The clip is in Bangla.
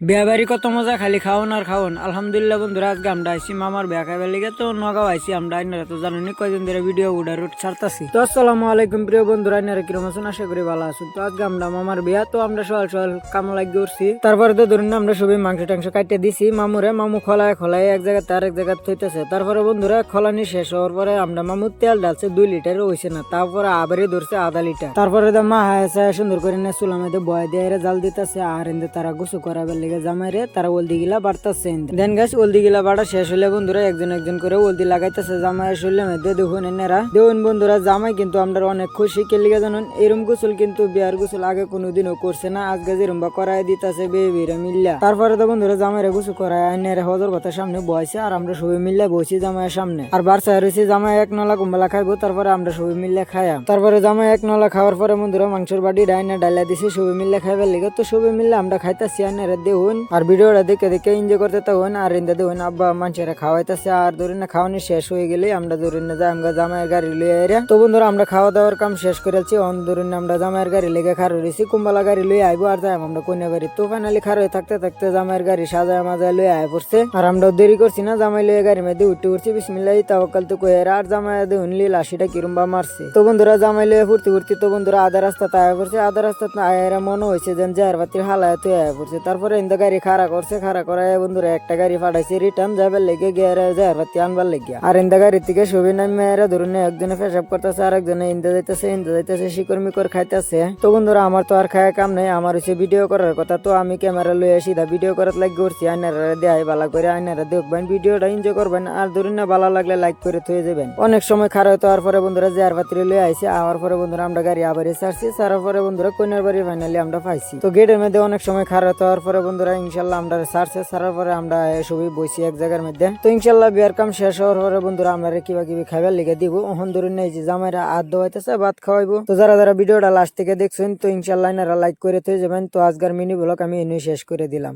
বিয়া বাড়ি কত মজা, খালি খাওন আর খাওন। আলহামদুলিল্লাহ বন্ধুরা, আজকে আমরা আইসি মামার বিয়া খাইবার লিগে। তো নগাঁও আইসি আমরা, আইনারা তো জানুনি কয়দিন ধরে ভিডিও উডার ছাড়তাছি। তো আসসালামু আলাইকুম প্রিয় বন্ধুরা, আইনারা কিরম আছেন? আশা করি ভালো আছেন। তো আজকে আমরা মামার বিয়া, তো আমরা সকাল সকাল কাম লাগিয়ে উঠছি। তারপরে তো ধরুন আমরা সবাই মাংস টাংস কাটিয়ে দিছি মামুরে। মামু খলায় খলায় এক জায়গাতে আরেক জায়গা থইতেছে। তারপরে বন্ধুরা খলানি শেষ হওয়ার পরে আমরা মামুর তেল ডালছে 2 লিটারও হয়েছে না, তারপরে আবারই ধরছে আধা লিটার। তারপরে তো মা হাসে সুন্দর করে না চুলা মধ্যে বয় দিয়ে জাল দিতেছে। আর এনে তারা গোসু করাবার লেগে জামাইরে তারা ওলদি গিলা বাড়তেছে। দেন গাছ ওলদি গিলা বাড়া শেষ হলে বন্ধুরা একজন একজন করে ওলদি লাগাইতেছে জামাই শরীরের মধ্যে। দেখুন এনারা দেখুন বন্ধুরা, জামাই কিন্তু আমরা অনেক খুশি। কে লিগে জানুন? এরম গোসল কিন্তু বিয়ার গোসল আগে কোনোদিনও করছে না, আজকে যেরম বা করাই দিতেছে বেবিরা মিল্লা। তারপরে তো বন্ধুরা জামাইরা গোসল করায় আইনের হজর কথার সামনে বয়সে, আর আমরা সবাই মিল্লা বসি জামাইয়ের সামনে। আর বারসায় রয়েছে জামাই এক নলা কুম্বালা খাইবো, তারপরে আমরা সবাই মিল্লা খাইয়া। তারপরে জামাই এক নলা খাওয়ার পরে বন্ধুরা মাংসের বাড়ি ডাইনা ডাইলা দিছে সবাই মিল্লা খাইবার লেগে। তো সবাই মিল্লা আমরা খাইতেছি আইনারা দেখুন, আর ভিডিওটা দেখে দেখে এনজয় করতে তখন। আর ইন্দা দেখুন আব্বা মানুষেরা খাওয়াইতেছে। আর ধরুন না খাওয়ানি শেষ হয়ে গেলে আমরা ধরুন না যাই আমরা জামাইয়ের গাড়ি লইয়া এরা। তো বন্ধুরা আমরা খাওয়া দাওয়ার কাম শেষ করেছি। ধরুন আমরা জামাইয়ের গাড়ি লেগে খার হয়েছি, কুম্বালা গাড়ি লইয়া আইবো আর যাই আমরা কন্যা বাড়ি। তো ফাইনালি খার হয়ে থাকতে থাকতে জামাইয়ের গাড়ি সাজায় মাজায় লইয়া আয় পড়ছে। আর আমরা দেরি করছি না, জামাই লইয়া গাড়ির মধ্যে উঠছি বিসমিল্লাহি তাওয়াক্কালতু কইরা। আর জামাই দেখুন লীল আশিটা কিরম্বা মারছে। তো বন্ধুরা জামাই লইয়া ফুর্তি ফুর্তি তো বন্ধুরা আধা রাস্তা আয় পড়ছে। আধা রাস্তা আয়েরা মনে হয়েছে যেন জাহার বাতির হালায় তুই আয় পড়ছে। তারপরে ইন্দা গাড়ি খাড়া করছে, খাড়া করায় বন্ধুরা একটা গাড়ি পাঠাইছে রিটার্ন যাবার লেগে গিয়ে জাহার বাতি আনবার লেগে। আর ইন্দা গাড়ি থেকে সবই নামে এরা ধরুন একজনে পেশাব করতেছে, আর একজনে ইন্দা যাইতেছে শিকর মিকর খাইতেছে। তো বন্ধুরা আমার তো আর খায় কাম নেই, আমার হচ্ছে ভিডিও করার কথা। তো আমি ক্যামেরা লইয়া সিধা ভিডিও করার লাগে করছি। আইনারা দেয় ভালো করে, আইনারা দেখবেন, ভিডিওটা এনজয় করবেন। আর ধরুন না ভালো লাগলে লাইক করে থয়ে যাবেন। অনেক সময় খারাপ হতো। আর পরে বন্ধুরা জাহার বাতিরে লইয়া আইসে। আর পরে বন্ধুরা আমরা গাড়ি আবারই ছাড়ছি। ছাড়ার পরে বন্ধুরা কন্যার বাড়ি ফাইনালি আমরা পাইছি। তো গেটের মধ্যে অনেক সময় খারাপ হতো। আর পরে বন্ধুরা ইনশাল্লাহ আমরা ছাড়ছে। ছাড়ার পরে আমরা সবই বসি এক জায়গার মধ্যে। তো ইনশাল্লাহ বিয়ার কাম শেষ হওয়ার পরে বন্ধুরা আমরা কিবা কিবি খাইবার লিখে দিব। ওখান ধরুন নেই যে জামাইরা হাত ধোয়াইতেছে, ভাত খাওয়াইবো। তো যারা যারা ভিডিওটা লাস্ট থেকে দেখছেন তো ইনশাল্লাহ এনারা লাইক করে থয়ে যাবেন। তো আজকের মিনি ব্লগ আমি এনে শেষ করে দিলাম।